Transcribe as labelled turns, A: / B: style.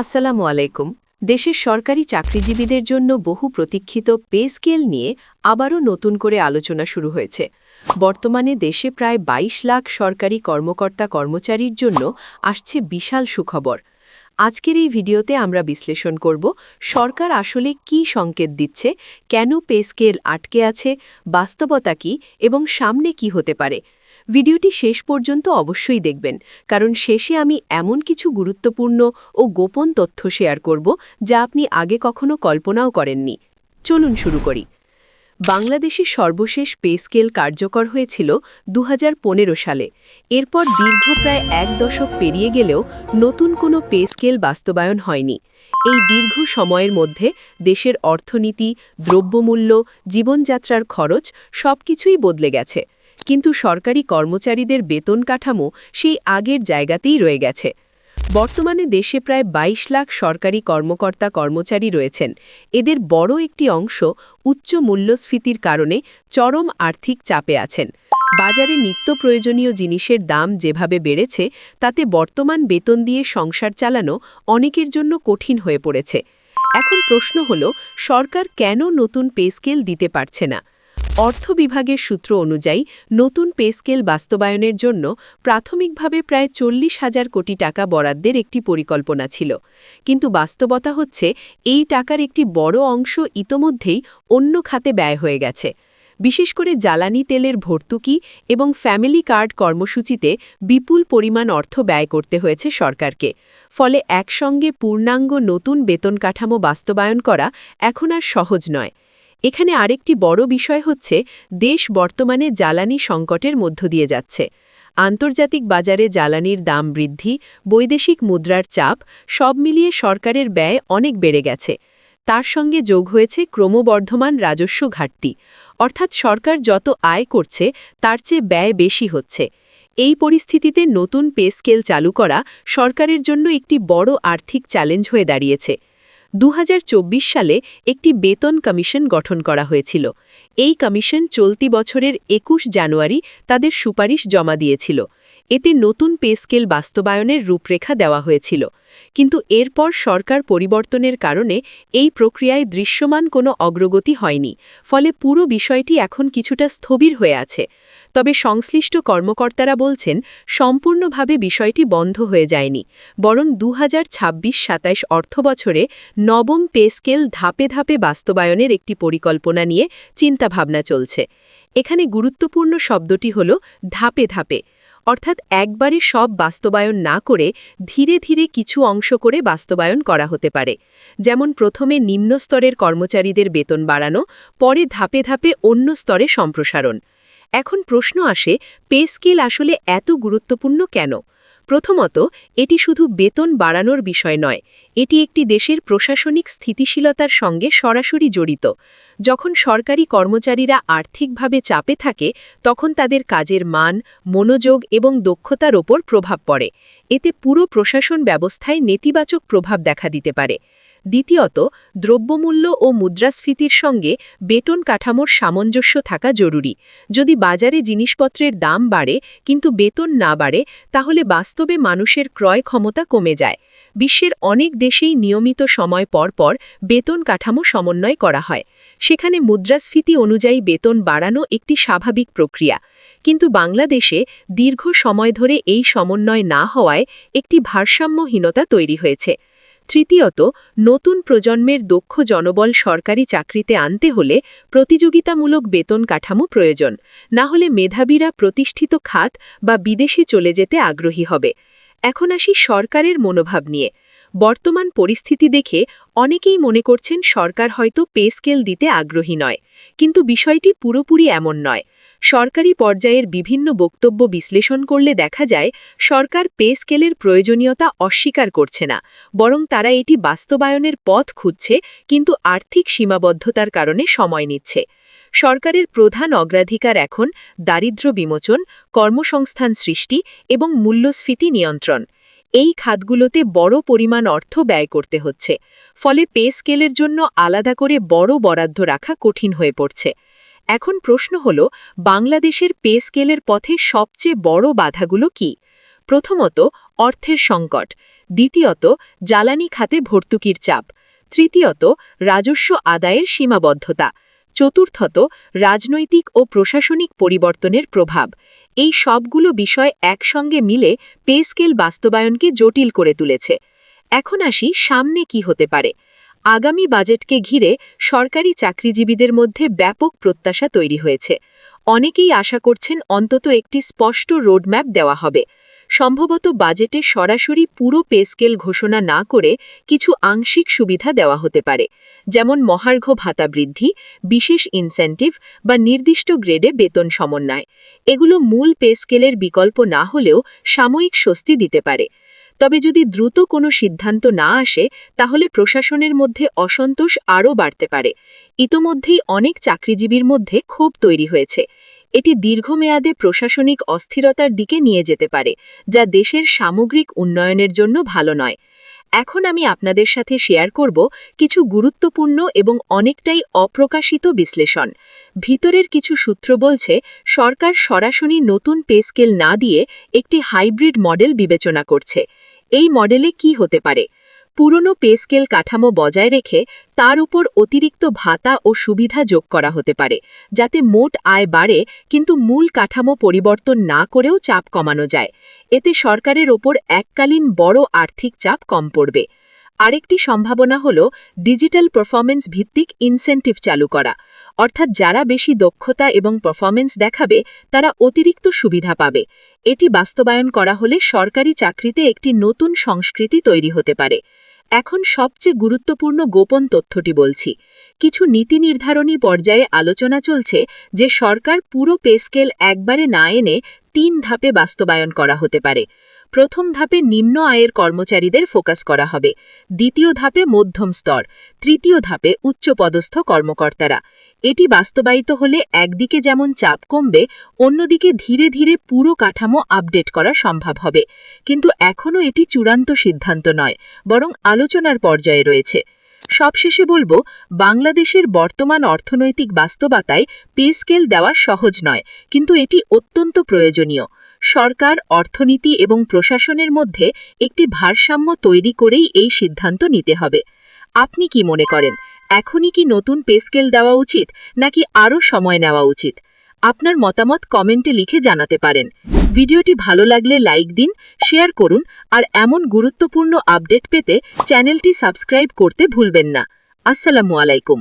A: আসসালামু আলাইকুম। দেশের সরকারি চাকরিজীবীদের জন্য বহু প্রতীক্ষিত পে স্কেল নিয়ে আবারও নতুন করে আলোচনা শুরু হয়েছে। বর্তমানে দেশে প্রায় ২২ লাখ সরকারি কর্মকর্তা কর্মচারীর জন্য আসছে বিশাল সুখবর। আজকের এই ভিডিওতে আমরা বিশ্লেষণ করব সরকার আসলে কী সংকেত দিচ্ছে, কেন পে স্কেল আটকে আছে, বাস্তবতা কী এবং সামনে কি হতে পারে। ভিডিওটি শেষ পর্যন্ত অবশ্যই দেখবেন, কারণ শেষে আমি এমন কিছু গুরুত্বপূর্ণ ও গোপন তথ্য শেয়ার করব যা আপনি আগে কখনো কল্পনাও করেননি। চলুন শুরু করি। বাংলাদেশের সর্বশেষ পে স্কেল কার্যকর হয়েছিল ২০১৫ সালে। এরপর দীর্ঘ প্রায় ১ দশক পেরিয়ে গেলেও নতুন কোনো পে স্কেল বাস্তবায়ন হয়নি। এই দীর্ঘ সময়ের মধ্যে দেশের অর্থনীতি, দ্রব্যমূল্য, জীবনযাত্রার খরচ সবকিছুই বদলে গেছে, কিন্তু সরকারি কর্মচারীদের বেতন কাঠামো সেই আগের জায়গাতেই রয়ে গেছে। বর্তমানে দেশে প্রায় ২২ লাখ সরকারি কর্মকর্তা কর্মচারী রয়েছেন। এদের বড় একটি অংশ উচ্চ মূল্যস্ফীতির কারণে চরম আর্থিক চাপে আছেন। বাজারে নিত্য প্রয়োজনীয় জিনিসের দাম যেভাবে বেড়েছে, তাতে বর্তমান বেতন দিয়ে সংসার চালানো অনেকের জন্য কঠিন হয়ে পড়েছে। এখন প্রশ্ন হল, সরকার কেন নতুন পে স্কেল দিতে পারছে না? অর্থ বিভাগের সূত্র অনুযায়ী নতুন পে স্কেল বাস্তবায়নের জন্য প্রাথমিকভাবে প্রায় ৪০,০০০ কোটি টাকা বরাদ্দের একটি পরিকল্পনা ছিল, কিন্তু বাস্তবতা হচ্ছে এই টাকার একটি বড় অংশ ইতোমধ্যেই অন্য খাতে ব্যয় হয়ে গেছে। বিশেষ করে জ্বালানি তেলের ভর্তুকি এবং ফ্যামিলি কার্ড কর্মসূচিতে বিপুল পরিমাণ অর্থ ব্যয় করতে হয়েছে সরকারকে। ফলে একসঙ্গে পূর্ণাঙ্গ নতুন বেতন কাঠামো বাস্তবায়ন করা এখন আর সহজ নয়। এখানে আরেকটি বড় বিষয় হচ্ছে, দেশ বর্তমানে জ্বালানি সংকটের মধ্য দিয়ে যাচ্ছে। আন্তর্জাতিক বাজারে জ্বালানির দাম বৃদ্ধি, বৈদেশিক মুদ্রার চাপ সব মিলিয়ে সরকারের ব্যয় অনেক বেড়ে গেছে। তার সঙ্গে যোগ হয়েছে ক্রমবর্ধমান রাজস্ব ঘাটতি, অর্থাৎ সরকার যত আয় করছে তার চেয়ে ব্যয় বেশি হচ্ছে। এই পরিস্থিতিতে নতুন পে স্কেল চালু করা সরকারের জন্য একটি বড় আর্থিক চ্যালেঞ্জ হয়ে দাঁড়িয়েছে। ২০২৪ সালে একটি বেতন কমিশন গঠন করা হয়েছিল। এই কমিশন চলতি বছরের ২১ জানুয়ারি তাদের সুপারিশ জমা দিয়েছিল। এতে নতুন পে স্কেল বাস্তবায়নের রূপরেখা দেওয়া হয়েছিল, কিন্তু এরপর সরকার পরিবর্তনের কারণে এই প্রক্রিয়ায় দৃশ্যমান কোনো অগ্রগতি হয়নি। ফলে পুরো বিষয়টি এখন কিছুটা স্থবির হয়ে আছে। তবে সংশ্লিষ্ট কর্মকর্তারা বলছেন, সম্পূর্ণভাবে বিষয়টি বন্ধ হয়ে যায়নি, বরং ২০২৬-২৭ অর্থবছরে নবম পে স্কেল ধাপে ধাপে বাস্তবায়নের একটি পরিকল্পনা নিয়ে চিন্তাভাবনা চলছে। এখানে গুরুত্বপূর্ণ শব্দটি হল ধাপে ধাপে, অর্থাৎ একবারে সব বাস্তবায়ন না করে ধীরে ধীরে কিছু অংশ করে বাস্তবায়ন করা হতে পারে। যেমন প্রথমে নিম্ন স্তরের কর্মচারীদের বেতন বাড়ানো, পরে ধাপে ধাপে অন্য স্তরে সম্প্রসারণ। এখন প্রশ্ন আসে, পে স্কেল আসলে এত গুরুত্বপূর্ণ কেন? প্রথমত, এটি শুধু বেতন বাড়ানোর বিষয় নয়, এটি একটি দেশের প্রশাসনিক স্থিতিশীলতার সঙ্গে সরাসরি জড়িত। যখন সরকারি কর্মচারীরা আর্থিকভাবে চাপে থাকে, তখন তাদের কাজের মান, মনোযোগ এবং দক্ষতার ওপর প্রভাব পড়ে। এতে পুরো প্রশাসন ব্যবস্থায় নেতিবাচক প্রভাব দেখা দিতে পারে। দ্বিতীয়ত, দ্রব্যমূল্য ও মুদ্রাস্ফীতির সঙ্গে বেতন কাঠামোর সামঞ্জস্য থাকা জরুরি। যদি বাজারে জিনিসপত্রের দাম বাড়ে কিন্তু বেতন না বাড়ে, তাহলে বাস্তবে মানুষের ক্রয় ক্ষমতা কমে যায়। বিশ্বের অনেক দেশেই নিয়মিত সময় পর পর বেতন কাঠামো সমন্বয় করা হয়। সেখানে মুদ্রাস্ফীতি অনুযায়ী বেতন বাড়ানো একটি স্বাভাবিক প্রক্রিয়া। কিন্তু বাংলাদেশে দীর্ঘ সময় ধরে এই সমন্বয় না হওয়ায় একটি ভারসাম্যহীনতা তৈরি হয়েছে। তৃতীয়ত, নতুন প্রজন্মের দক্ষ জনবল সরকারি চাকরিতে আনতে হলে প্রতিযোগিতামূলক বেতন কাঠামো প্রয়োজন, না হলে মেধাবীরা প্রতিষ্ঠিত খাত বা বিদেশে চলে যেতে আগ্রহী হবে। এখন আসি সরকারের মনোভাব নিয়ে। বর্তমান পরিস্থিতি দেখে অনেকেই মনে করছেন সরকার হয়তো পে স্কেল দিতে আগ্রহী নয়, কিন্তু বিষয়টি পুরোপুরি এমন নয়। সরকারি পর্যায়ের বিভিন্ন বক্তব্য বিশ্লেষণ করলে দেখা যায়, সরকার পে স্কেলের প্রয়োজনীয়তা অস্বীকার করছে না, বরং তারা এটি বাস্তবায়নের পথ খুঁজছে, কিন্তু আর্থিক সীমাবদ্ধতার কারণে সময় নিচ্ছে। সরকারের প্রধান অগ্রাধিকার এখন দারিদ্র্য বিমোচন, কর্মসংস্থান সৃষ্টি এবং মূল্যস্ফীতি নিয়ন্ত্রণ। এই খাতগুলোতে বড় পরিমাণ অর্থ ব্যয় করতে হচ্ছে। ফলে পে স্কেলের জন্য আলাদা করে বড় বরাদ্দ রাখা কঠিন হয়ে পড়ছে। এখন প্রশ্ন হল, বাংলাদেশের পে স্কেলের পথে সবচেয়ে বড় বাধাগুলো কি? প্রথমত, অর্থের সংকট। দ্বিতীয়ত জ্বালানি খাতে ভর্তুকির চাপ, তৃতীয়ত রাজস্ব আদায়ের সীমাবদ্ধতা, চতুর্থত রাজনৈতিক ও প্রশাসনিক পরিবর্তনের প্রভাব। এই সবগুলো বিষয় একসঙ্গে মিলে পে স্কেল বাস্তবায়নকে জটিল করে তুলেছে। এখন আসি সামনে কি হতে পারে। আগামী বাজেটকে ঘিরে সরকারি চাকরিজীবীদের মধ্যে ব্যাপক প্রত্যাশা তৈরি হয়েছে। অনেকেই আশা করছেন অন্তত একটি স্পষ্ট রোডম্যাপ দেওয়া হবে। সম্ভবত বাজেটে সরাসরি পুরো পে স্কেল ঘোষণা না করে কিছু আংশিক সুবিধা দেওয়া হতে পারে, যেমন মহার্ঘ ভাতা বৃদ্ধি, বিশেষ ইনসেন্টিভ বা নির্দিষ্ট গ্রেডে বেতন সমন্বয়। এগুলো মূল পে স্কেলের বিকল্প না হলেও সাময়িক স্বস্তি দিতে পারে। তবে যদি দ্রুত কোনো সিদ্ধান্ত না আসে, তাহলে প্রশাসনের মধ্যে অসন্তোষ আরও বাড়তে পারে। ইতোমধ্যেই অনেক চাকরিজীবীর মধ্যে ক্ষোভ তৈরি হয়েছে। এটি দীর্ঘমেয়াদে প্রশাসনিক অস্থিরতার দিকে নিয়ে যেতে পারে, যা দেশের সামগ্রিক উন্নয়নের জন্য ভালো নয়। এখন আমি আপনাদের সাথে শেয়ার করব কিছু গুরুত্বপূর্ণ এবং অনেকটাই অপ্রকাশিত বিশ্লেষণ। ভিতরের কিছু সূত্র বলছে, সরকার সরাসরি নতুন পে স্কেল না দিয়ে একটি হাইব্রিড মডেল বিবেচনা করছে। এই মডেলে কি হতে পারে? পুরনো পে স্কেল কাঠামো বজায় রেখে তার উপর অতিরিক্ত ভাতা ও সুবিধা যোগ করা হতে পারে, যাতে মোট আয় বাড়ে কিন্তু মূল কাঠামো পরিবর্তন না করেও চাপ কমানো যায়। এতে সরকারের ওপর এককালীন বড় আর্থিক চাপ কম পড়বে। আরেকটি সম্ভাবনা হল ডিজিটাল পারফরমেন্স ভিত্তিক ইনসেন্টিভ চালু করা, অর্থাৎ যারা বেশি দক্ষতা এবং পারফরমেন্স দেখাবে তারা অতিরিক্ত সুবিধা পাবে। এটি বাস্তবায়ন করা হলে সরকারি চাকরিতে একটি নতুন সংস্কৃতি তৈরি হতে পারে। এখন সবচেয়ে গুরুত্বপূর্ণ গোপন তথ্যটি বলছি। কিছু নীতি নির্ধারণী পর্যায়ে আলোচনা চলছে যে সরকার পুরো পে স্কেল একবারে না এনে 3 ধাপে বাস্তবায়ন করা হতে পারে। প্রথম ধাপে নিম্ন আয়ের কর্মচারীদের ফোকাস করা হবে, দ্বিতীয় ধাপে মধ্যম স্তর, তৃতীয় ধাপে উচ্চপদস্থ কর্মকর্তারা। এটি বাস্তবায়িত হলে একদিকে যেমন চাপ কমবে, অন্যদিকে ধীরে ধীরে পুরো কাঠামো আপডেট করা সম্ভব হবে। কিন্তু এখনও এটি চূড়ান্ত সিদ্ধান্ত নয়, বরং আলোচনার পর্যায়ে রয়েছে। সবশেষে বলবো, বাংলাদেশের বর্তমান অর্থনৈতিক বাস্তবতায় পে স্কেল দেওয়া সহজ নয়, কিন্তু এটি অত্যন্ত প্রয়োজনীয়। সরকার, অর্থনীতি এবং প্রশাসনের মধ্যে একটি ভারসাম্য তৈরি করেই এই সিদ্ধান্ত নিতে হবে। আপনি কি মনে করেন, এখনই কি নতুন পে স্কেল দেওয়া উচিত নাকি আরও সময় নেওয়া উচিত? আপনার মতামত কমেন্টে লিখে জানাতে পারেন। ভিডিওটি ভালো লাগলে লাইক দিন, শেয়ার করুন আর এমন গুরুত্বপূর্ণ আপডেট পেতে চ্যানেলটি সাবস্ক্রাইব করতে ভুলবেন না। আসসালামু আলাইকুম।